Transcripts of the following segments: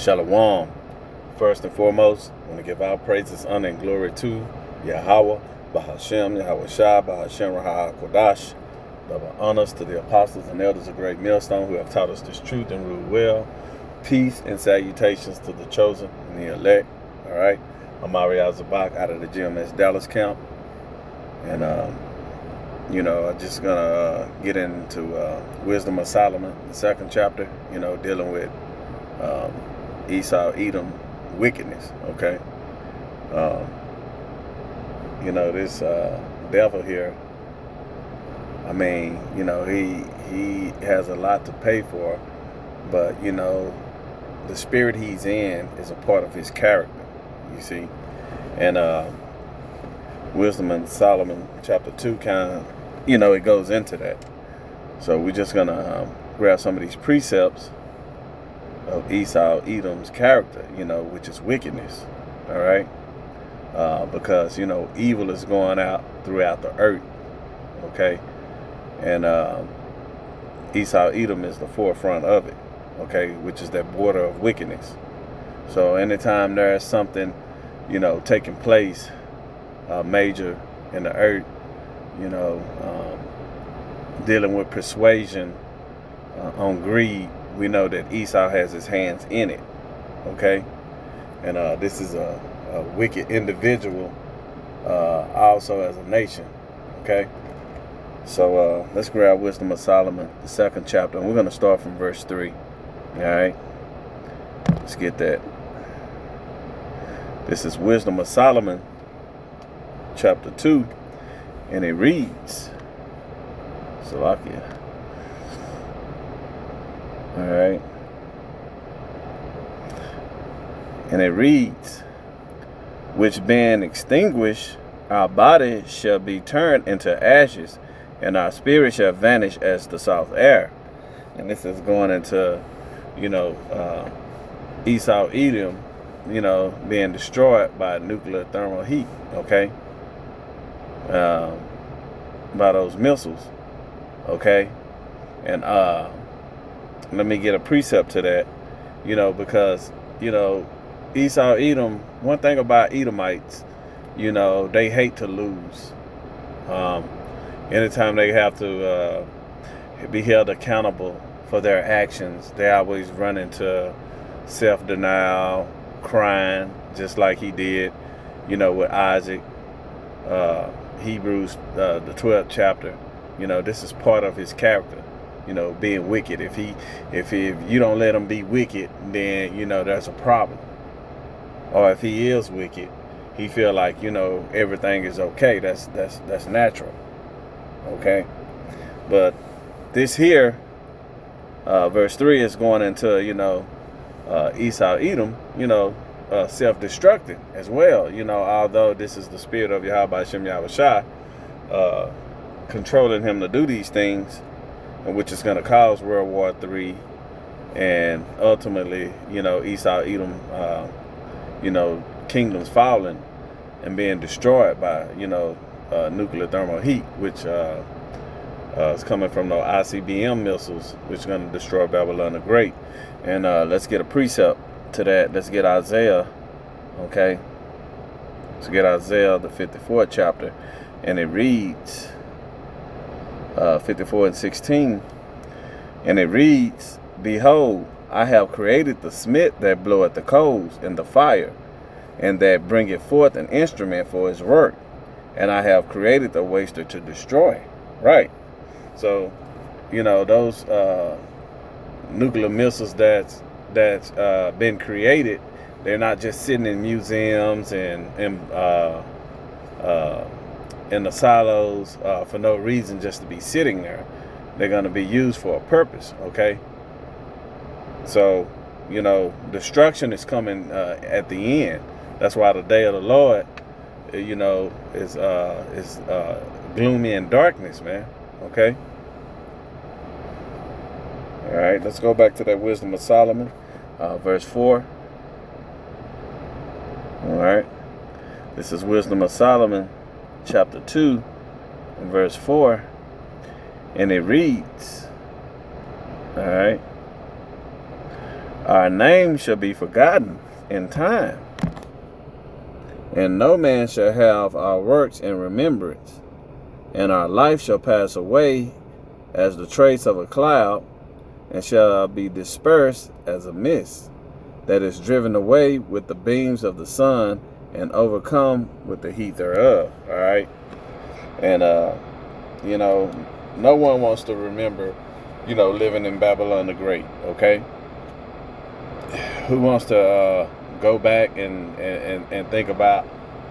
Shalom. First and foremost, I want to give our praises, honor, and glory to Yahweh, Bahashem, Yahweh Shai, Bahashem, Rahah Kodash. Double honors to the apostles and elders of Great Millstone who have taught us this truth and ruled well. Peace and salutations to the chosen and the elect. All right. I'm Ari Zabak out of the GMS Dallas camp. And, I'm just going to get into Wisdom of Solomon, the second chapter, dealing with Esau, Edom, wickedness, okay? This devil here, he has a lot to pay for, but, the spirit he's in is a part of his character, you see? And Wisdom in Solomon, chapter 2, it goes into that. So we're just going to grab some of these precepts of Esau, Edom's character, which is wickedness, all right? Because, evil is going out throughout the earth, okay? And Esau, Edom is the forefront of it, okay, which is that border of wickedness. So anytime there's something, taking place major in the earth, dealing with persuasion on greed, we know that Esau has his hands in it, okay? And this is a wicked individual also as a nation, okay? So let's grab Wisdom of Solomon, the second chapter, and we're going to start from verse 3, all right? Let's get that. This is Wisdom of Solomon, chapter 2, and it reads, Salakia. All right. And it reads, which being extinguished, our body shall be turned into ashes, and our spirit shall vanish as the south air. And this is going into, Esau, Edom, being destroyed by nuclear thermal heat, okay? By those missiles, okay? And let me get a precept to that, because, Esau, Edom, one thing about Edomites, they hate to lose. Anytime they have to be held accountable for their actions, they always run into self-denial, crying, just like he did, with Isaac. Hebrews, the 12th chapter, this is part of his character. Being wicked. If you don't let him be wicked, then there's a problem. Or if he is wicked, he feel like everything is okay. That's natural. Okay, but this here, verse 3 is going into Esau, Edom, self-destructing as well. Although this is the spirit of Yahweh Hashem Yahweh Shai, controlling him to do these things, which is going to cause World War III, and ultimately, Esau, Edom, kingdoms falling and being destroyed by, nuclear thermal heat, which is coming from the ICBM missiles, which is going to destroy Babylon the Great. And let's get a precept to that. Let's get Isaiah, okay? Let's get Isaiah, the 54th chapter, and it reads, 54 and 16, and it reads, behold, I have created the smith that bloweth the coals in the fire, and that bringeth forth an instrument for his work, and I have created the waster to destroy. Right. So, those nuclear missiles that's been created, they're not just sitting in museums and in the silos for no reason, just to be sitting there. They're going to be used for a purpose, okay? So, destruction is coming at the end. That's why the day of the Lord, is gloomy and darkness, man, okay? All right, let's go back to that Wisdom of Solomon, verse 4. All right, this is Wisdom of Solomon, chapter 2, and verse 4, and it reads, all right, Our name shall be forgotten in time, and no man shall have our works in remembrance, and our life shall pass away as the trace of a cloud, and shall be dispersed as a mist that is driven away with the beams of the sun and overcome with the heat thereof. All right. And, you know, no one wants to remember, living in Babylon the Great. Okay. Who wants to go back and think about,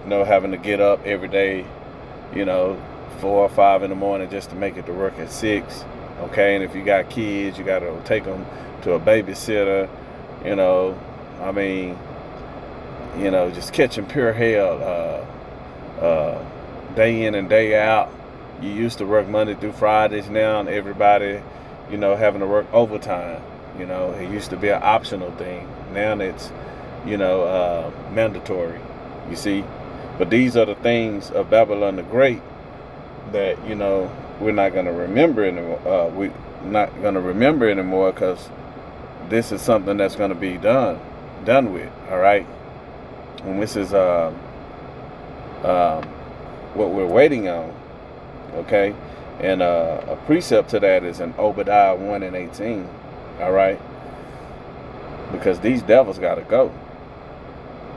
having to get up every day, 4 or 5 in the morning just to make it to work at 6. Okay. And if you got kids, you got to take them to a babysitter, just catching pure hell, day in and day out. You used to work Monday through Fridays. Now everybody, having to work overtime. It used to be an optional thing. Now it's, mandatory, you see. But these are the things of Babylon the Great that, we're not going to remember anymore. We're not going to remember anymore because this is something that's going to be done with, all right? And this is what we're waiting on, okay? And a precept to that is in Obadiah 1:18, all right? Because these devils got to go.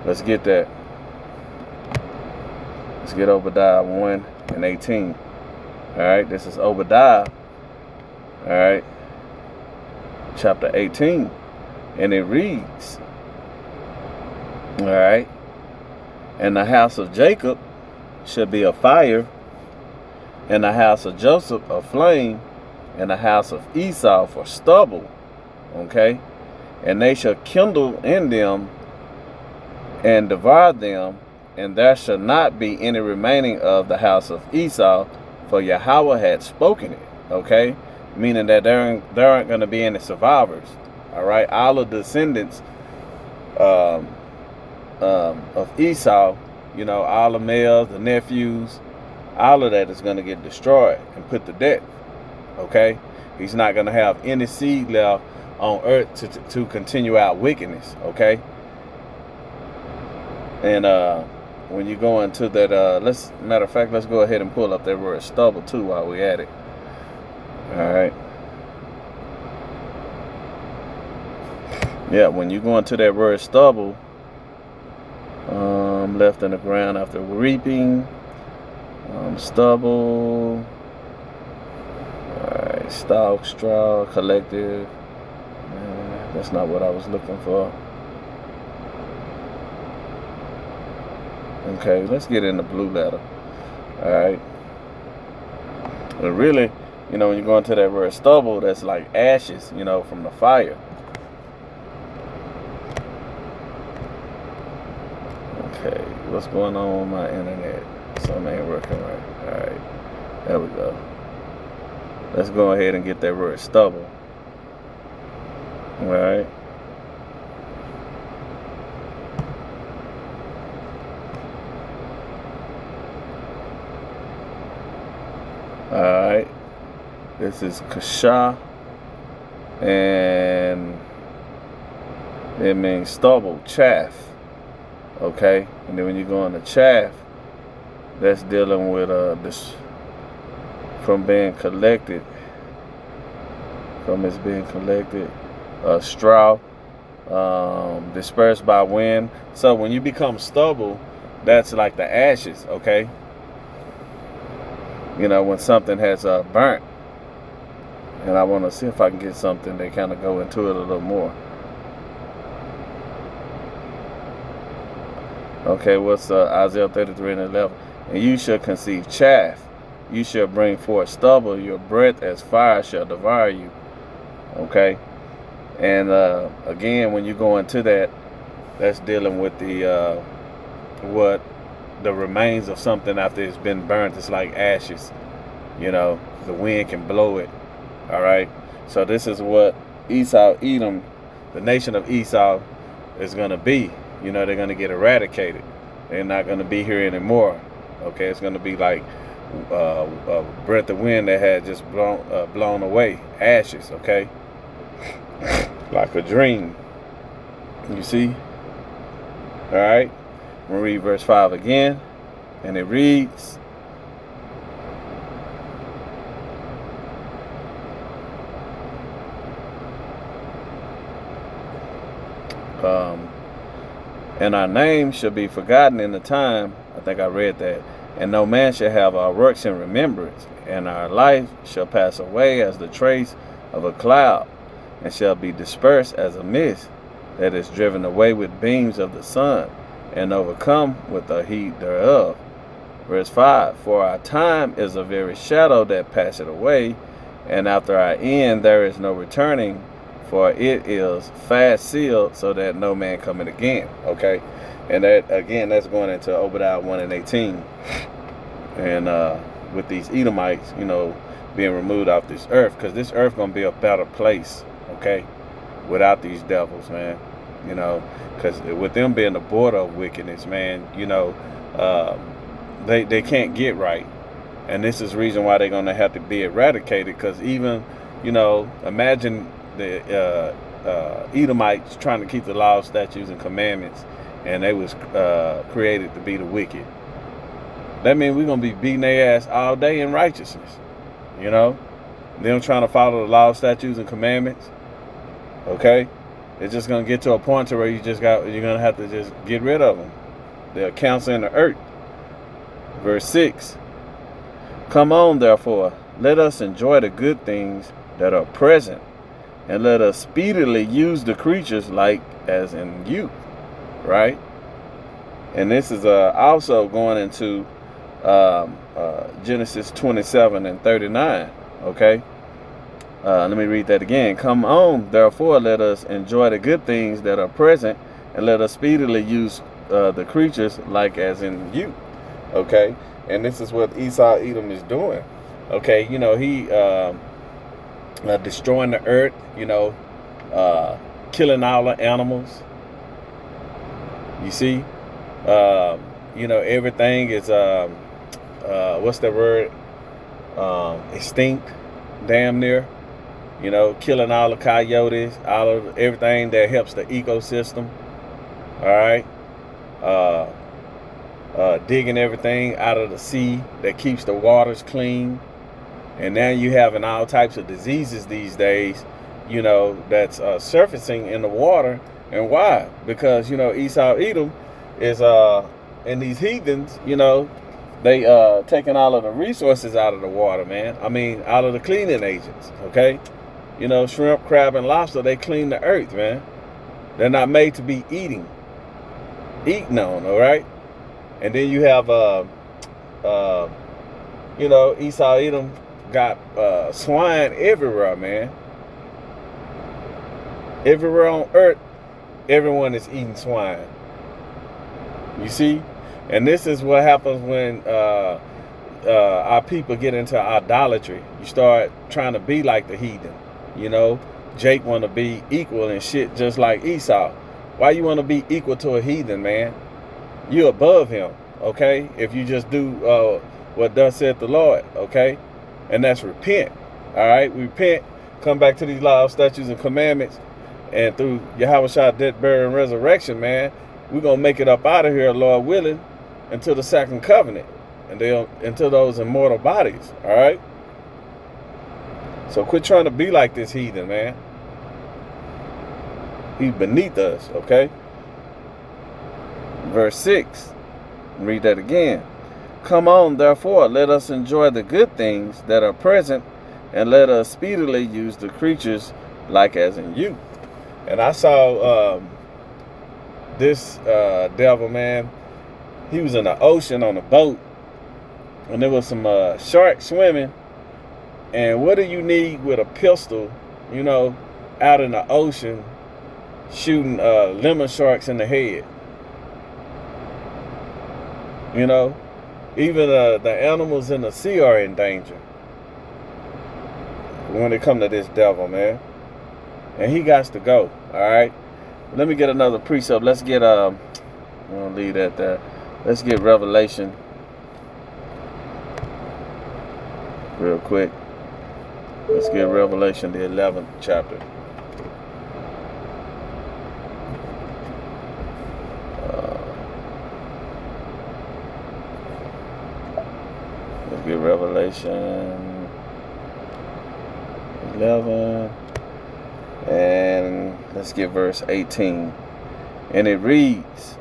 Let's get that. Let's get Obadiah 1:18. All right, this is Obadiah, all right, chapter 18, and it reads, all right, and the house of Jacob shall be a fire, and the house of Joseph a flame, and the house of Esau for stubble, okay, and they shall kindle in them and devour them, and there shall not be any remaining of the house of Esau, for Yahweh had spoken it, okay? Meaning that there aren't going to be any survivors, all right? All of the descendants of Esau, all the males, the nephews, all of that is going to get destroyed and put to death, okay? He's not going to have any seed left on earth to continue out wickedness, okay? And when you go into that, matter of fact, let's go ahead and pull up that word stubble too while we're at it. All right. Yeah, when you go into that word stubble, left in the ground after reaping, stubble, all right, stalk, straw, collective. That's not what I was looking for. Okay, let's get in the blue letter. All right. But really, when you go into that word stubble, that's like ashes, from the fire. Okay, what's going on with my internet? Something ain't working right. All right, there we go. Let's go ahead and get that word stubble. All right. All right, this is kasha, and it means stubble, chaff, okay? And then when you go on the chaff, that's dealing with this from being collected, straw, dispersed by wind. So when you become stubble, that's like the ashes, okay? When something has burnt. And I want to see if I can get something that kind of go into it a little more. Okay, what's Isaiah 33:11? And you shall conceive chaff. You shall bring forth stubble. Your breath as fire shall devour you. Okay? And again, when you go into that, that's dealing with the the remains of something after it's been burnt. It's like ashes, the wind can blow it. All right, so this is what Edom, the nation of Esau, is going to be. They're going to get eradicated. They're not going to be here anymore. Okay, it's going to be like a breath of wind that had just blown away, ashes. Okay, like a dream. You see? All right. We'll read verse 5 again. And it reads, and our name shall be forgotten in the time. I think I read that. And no man shall have our works in remembrance. And our life shall pass away as the trace of a cloud, and shall be dispersed as a mist that is driven away with beams of the sun, and overcome with the heat thereof. Verse 5, for our time is a very shadow that passeth away, and after our end there is no returning, for it is fast sealed, so that no man cometh again. Okay, and that again, that's going into Obadiah 1 and 18, and with these Edomites, you know, being removed off this earth, because this earth gonna be a better place, okay, without these devils, man. You know, because with them being the border of wickedness, man, you know, they can't get right, and this is the reason why they're gonna have to be eradicated. Because even, you know, imagine the Edomites trying to keep the laws, statutes, and commandments, and they was created to be the wicked. That means we're gonna be beating their ass all day in righteousness. You know, them trying to follow the laws, statutes, and commandments. Okay, it's just gonna get to a point to where you're gonna have to just get rid of them. They're counseling the earth. Verse 6. Come on, therefore, let us enjoy the good things that are present, and let us speedily use the creatures like as in youth. Right? And this is also going into Genesis 27 and 39. Okay? Let me read that again. Come on, therefore, let us enjoy the good things that are present, and let us speedily use the creatures like as in youth. Okay? And this is what Esau Edom is doing. Okay? You know, he destroying the earth, you know, killing all the animals. You see? You know, everything is, what's the word? Extinct, damn near. You know, killing all the coyotes, all of everything that helps the ecosystem. All right. Digging everything out of the sea that keeps the waters clean. And now you having all types of diseases these days, you know, that's surfacing in the water. And why? Because, you know, Esau Edom is, and these heathens, you know, they taking all of the resources out of the water, man. I mean, out of the cleaning agents, okay? You know, shrimp, crab, and lobster, they clean the earth, man. They're not made to be eaten on, all right? And then you have, you know, Esau Edom got swine everywhere, man. Everywhere on earth, everyone is eating swine. You see? And this is what happens when our people get into idolatry. You start trying to be like the heathen. You know, Jake want to be equal and shit just like Esau. Why you want to be equal to a heathen, man? You're above him, okay? If you just do what thus saith the Lord, okay? And that's repent, all right? Repent, come back to these laws, statutes, and commandments, and through Yahweh's death, burial, and resurrection, man, we're going to make it up out of here, Lord willing, until the second covenant, and until those immortal bodies, all right? So quit trying to be like this heathen, man. He's beneath us, okay? Verse 6. Read that again. Come on, therefore, let us enjoy the good things that are present, and let us speedily use the creatures like as in youth. And I saw this devil, man. He was in the ocean on a boat, and there was some sharks swimming. And what do you need with a pistol, you know, out in the ocean, shooting lemon sharks in the head? You know, even the animals in the sea are in danger when it comes to this devil, man. And he got to go, all right? Let me get another precept. Let's get, I'm going to leave that there. Let's get Revelation real quick. Let's get Revelation, the 11th chapter. Revelation 11. And let's get verse 18. And it reads,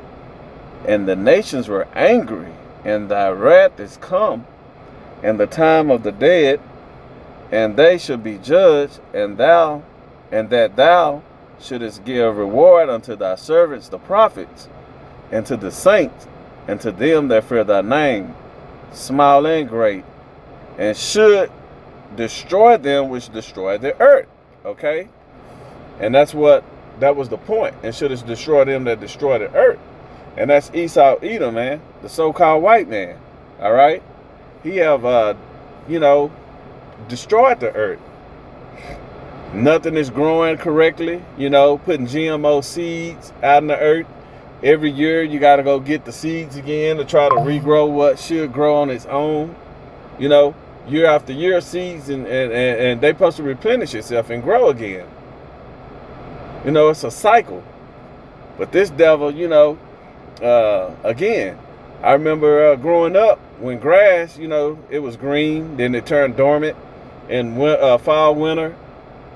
and the nations were angry, and thy wrath is come, and the time of the dead, and they shall be judged, and that thou shouldest give reward unto thy servants the prophets, and to the saints, and to them that fear thy name, small and great, and should destroy them which destroy the earth. Okay? And that was the point. And should have destroyed them that destroy the earth. And that's Esau, Edom, man, the so-called white man. All right? He have, destroyed the earth. Nothing is growing correctly, putting GMO seeds out in the earth. Every year you got to go get the seeds again to try to regrow what should grow on its own. Year after year, seeds and they supposed to replenish itself and grow again. It's a cycle. But this devil, again, I remember growing up when grass, it was green, then it turned dormant in fall, winter,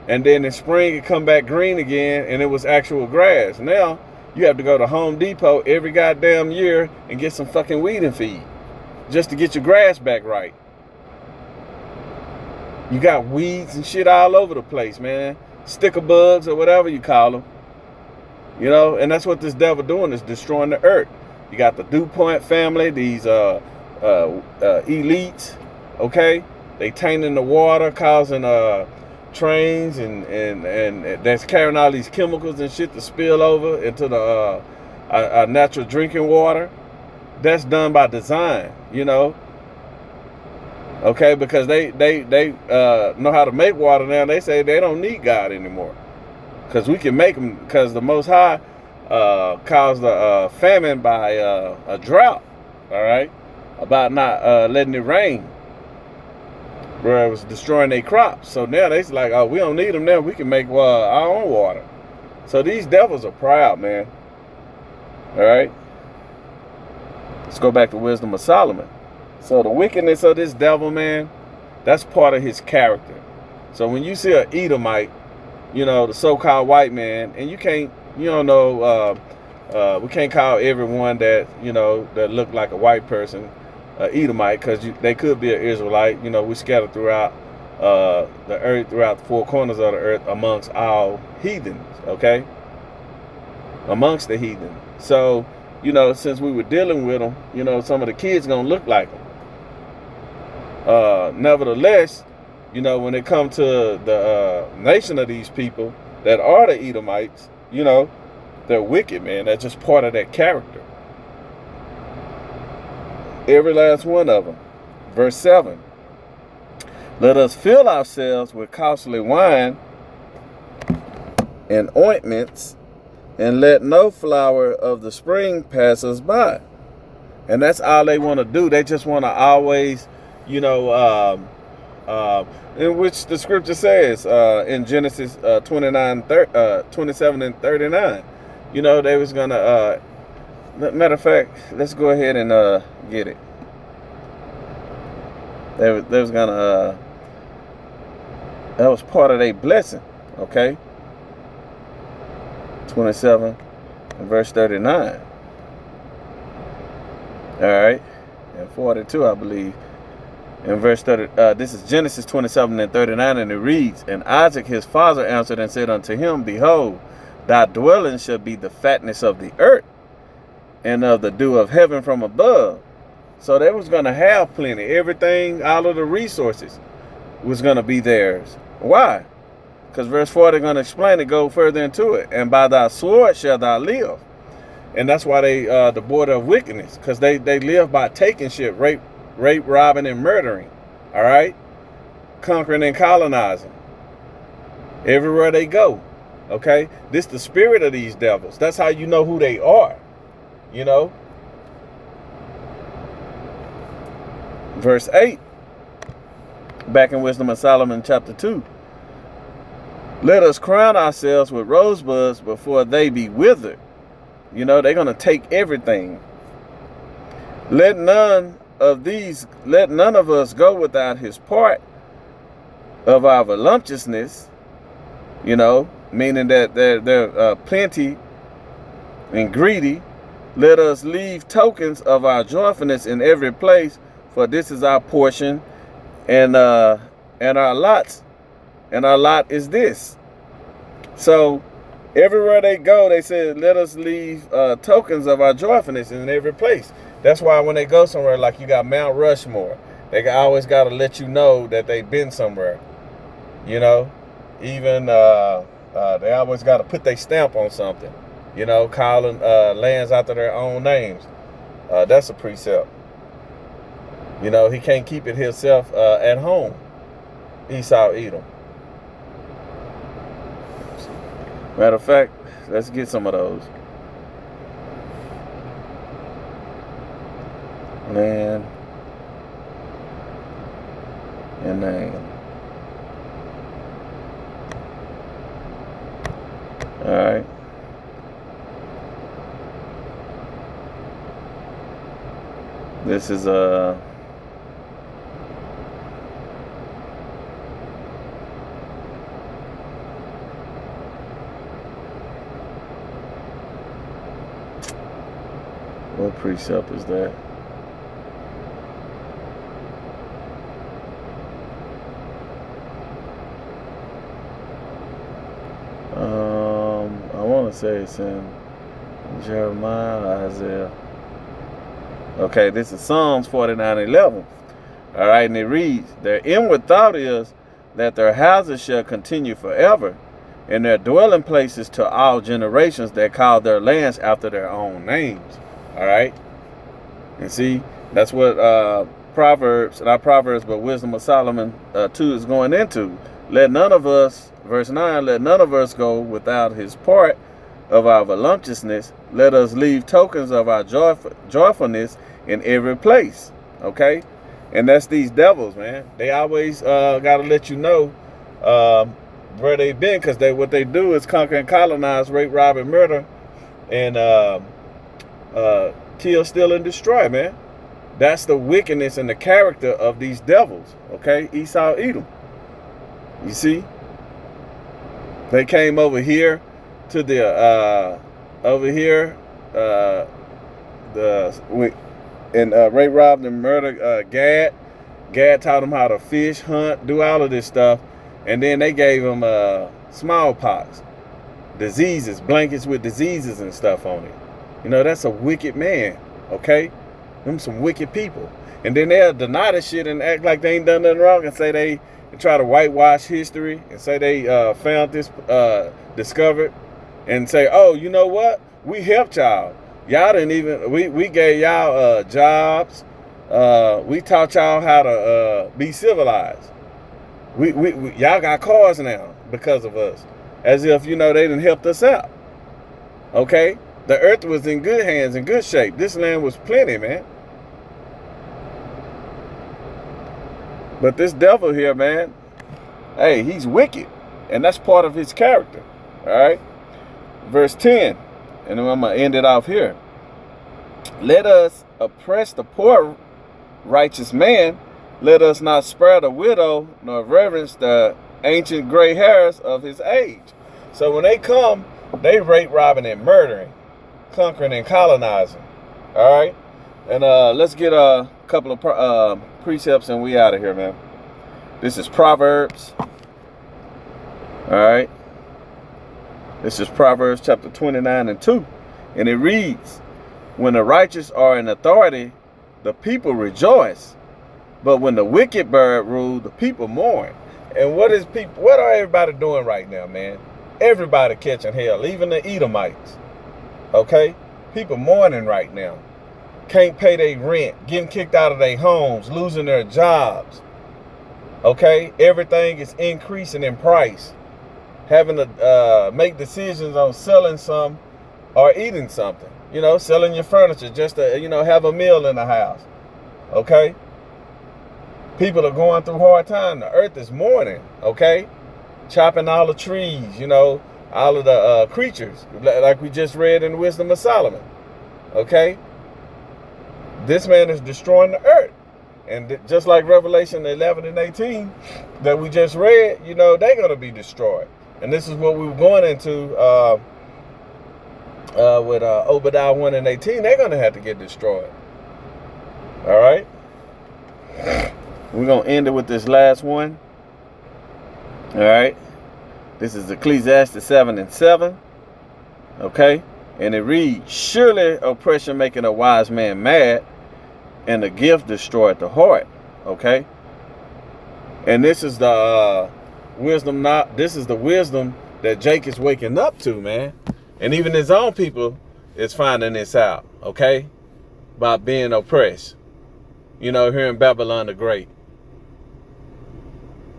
and then in spring it come back green again, and it was actual grass. Now you have to go to Home Depot every goddamn year and get some fucking weed and feed just to get your grass back right. You got weeds and shit all over the place, man. Sticker bugs or whatever you call them. And that's what this devil doing, is destroying the earth. You got the DuPont family, these elites, okay? They tainting the water, causing trains and that's carrying all these chemicals and shit to spill over into the natural drinking water. That's done by design, Okay, because they know how to make water now. They say they don't need God anymore, because we can make them. Because the Most High caused a famine by a drought. All right, about not letting it rain, where it was destroying their crops. So now they's like, oh, we don't need them now. We can make our own water. So these devils are proud, man. All right. Let's go back to Wisdom of Solomon. So the wickedness of this devil, man, that's part of his character. So when you see an Edomite, the so-called white man, and we can't call everyone that, that look like a white person, Edomite, because they could be an Israelite. We scattered throughout the earth, throughout the four corners of the earth, amongst all heathens, okay? Amongst the heathen. So, since we were dealing with them, some of the kids gonna look like them. Nevertheless, when it comes to the nation of these people that are the Edomites, they're wicked, man. That's just part of that character. Every last one of them. Verse 7. Let us fill ourselves with costly wine and ointments, and let no flower of the spring pass us by. And that's all they want to do. They just want to always, in which the scripture says in Genesis 27 and 39, they was going to, matter of fact, let's go ahead and get it. They was going to, that was part of their blessing, okay? 27 and verse 39. All right. And 42, I believe. In verse 30, this is Genesis 27 and 39, and it reads, and Isaac his father answered and said unto him, behold, thy dwelling shall be the fatness of the earth, and of the dew of heaven from above. So they was going to have plenty. Everything, all of the resources was going to be theirs. Why? Because verse 40 going to explain it, go further into it. And by thy sword shall thou live. And that's why they, the border of wickedness, because they live by taking shit, rape, robbing, and murdering. All right? Conquering and colonizing. Everywhere they go. Okay? This the spirit of these devils. That's how you know who they are. Verse 8. Back in Wisdom of Solomon chapter 2. Let us crown ourselves with rosebuds before they be withered. They're going to take everything. Let none of these, let none of us go without his part of our voluptuousness, you know, meaning that they're plenty and greedy. Let us leave tokens of our joyfulness in every place, for this is our portion and our lots, and our lot is this. So everywhere they go, they said, let us leave tokens of our joyfulness in every place. That's why when they go somewhere, like you got Mount Rushmore, they always got to let you know that they've been somewhere. You know, even they always got to put their stamp on something. You know, calling lands after their own names. That's a precept. You know, he can't keep it himself at home. Esau, Edom. Matter of fact, let's get some of those. Land and name. All right. This is what precept is that? I want to say it's in Jeremiah, Isaiah. Okay, this is Psalms 49:11. All right, and it reads, their inward thought is that their houses shall continue forever, and their dwelling places to all generations that call their lands after their own names. All right, and see, that's what Proverbs, not Proverbs, but Wisdom of Solomon 2 is going into. Let none of us, verse 9, let none of us go without his part of our voluptuousness. Let us leave tokens of our joyfulness in every place. Okay, and that's these devils, man. They always got to let you know where they've been, because what they do is conquer and colonize, rape, rob, and murder, and kill, steal, and destroy, man. That's the wickedness and the character of these devils. Okay, Esau, Edom. You see, they came over here to the rape, robbed, and murdered Gad. Gad taught them how to fish, hunt, do all of this stuff, and then they gave them smallpox, diseases, blankets with diseases and stuff on it. You know, that's a wicked man. Okay, them some wicked people. And then they'll deny the shit and act like they ain't done nothing wrong, and say they try to whitewash history and say they found this, discovered, and say, oh, you know what? We helped y'all. Y'all didn't even, we gave y'all jobs. We taught y'all how to be civilized. We y'all got cars now because of us. As if, you know, they didn't help us out. Okay? The earth was in good hands, in good shape. This land was plenty, man. But this devil here, man, hey, he's wicked. And that's part of his character. All right? Verse 10. And then I'm going to end it off here. Let us oppress the poor righteous man. Let us not spare the widow, nor reverence the ancient gray hairs of his age. So when they come, they rape, robbing, and murdering, conquering, and colonizing. All right? And let's get a couple of precepts and we out of here, man. This is Proverbs. All right. This is Proverbs chapter 29:2. And it reads, when the righteous are in authority, the people rejoice. But when the wicked bird rule, the people mourn. And what are everybody doing right now, man? Everybody catching hell, even the Edomites. Okay? People mourning right now. Can't pay their rent, getting kicked out of their homes, losing their jobs. Okay? Everything is increasing in price. Having to make decisions on selling some or eating something. You know, selling your furniture just to, you know, have a meal in the house. Okay? People are going through hard time. The earth is mourning. Okay? Chopping all the trees, you know, all of the creatures, like we just read in Wisdom of Solomon. Okay? This man is destroying the earth. And just like Revelation 11 and 18 that we just read, you know, they're going to be destroyed. And this is what we were going into with Obadiah 1 and 18. They're going to have to get destroyed. All right. We're going to end it with this last one. All right. This is Ecclesiastes 7 and 7. Okay. And it reads, surely oppression making a wise man mad, and the gift destroyed the heart. Okay. And this is the wisdom. This is the wisdom that Jake is waking up to, man. And even his own people is finding this out. Okay. By being oppressed. You know, here in Babylon the Great.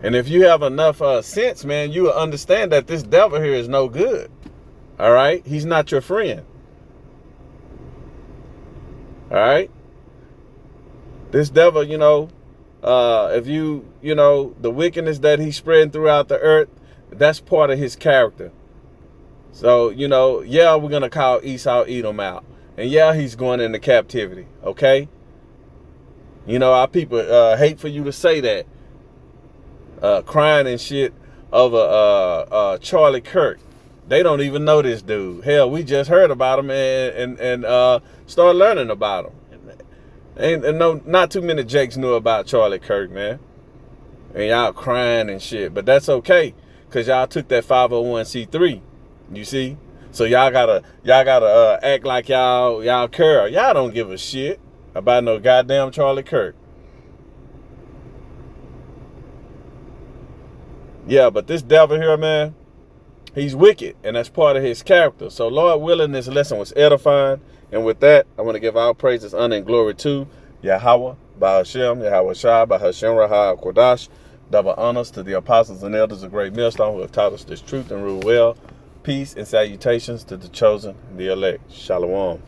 And if you have enough sense, man, you will understand that this devil here is no good. All right. He's not your friend. All right. This devil, you know, if you know, the wickedness that he's spreading throughout the earth, that's part of his character. So, you know, yeah, we're going to call Esau Edom out. And yeah, he's going into captivity. Okay. You know, our people hate for you to say that. Crying and shit over Charlie Kirk. They don't even know this dude. Hell, we just heard about him and started learning about him. And no, not too many Jakes knew about Charlie Kirk, man. And y'all crying and shit. But that's okay, because y'all took that 501c3. You see? So y'all gotta act like y'all care. Y'all don't give a shit about no goddamn Charlie Kirk. Yeah, but this devil here, man, he's wicked, and that's part of his character. So, Lord willing, this lesson was edifying. And with that, I want to give all praises, honor, and glory to Yahweh, Bahashem, Yahweh Shai, Bahashem, Rahah, Kodash. Double honors to the apostles and elders of Great Millstone who have taught us this truth and rule well. Peace and salutations to the chosen and the elect. Shalom.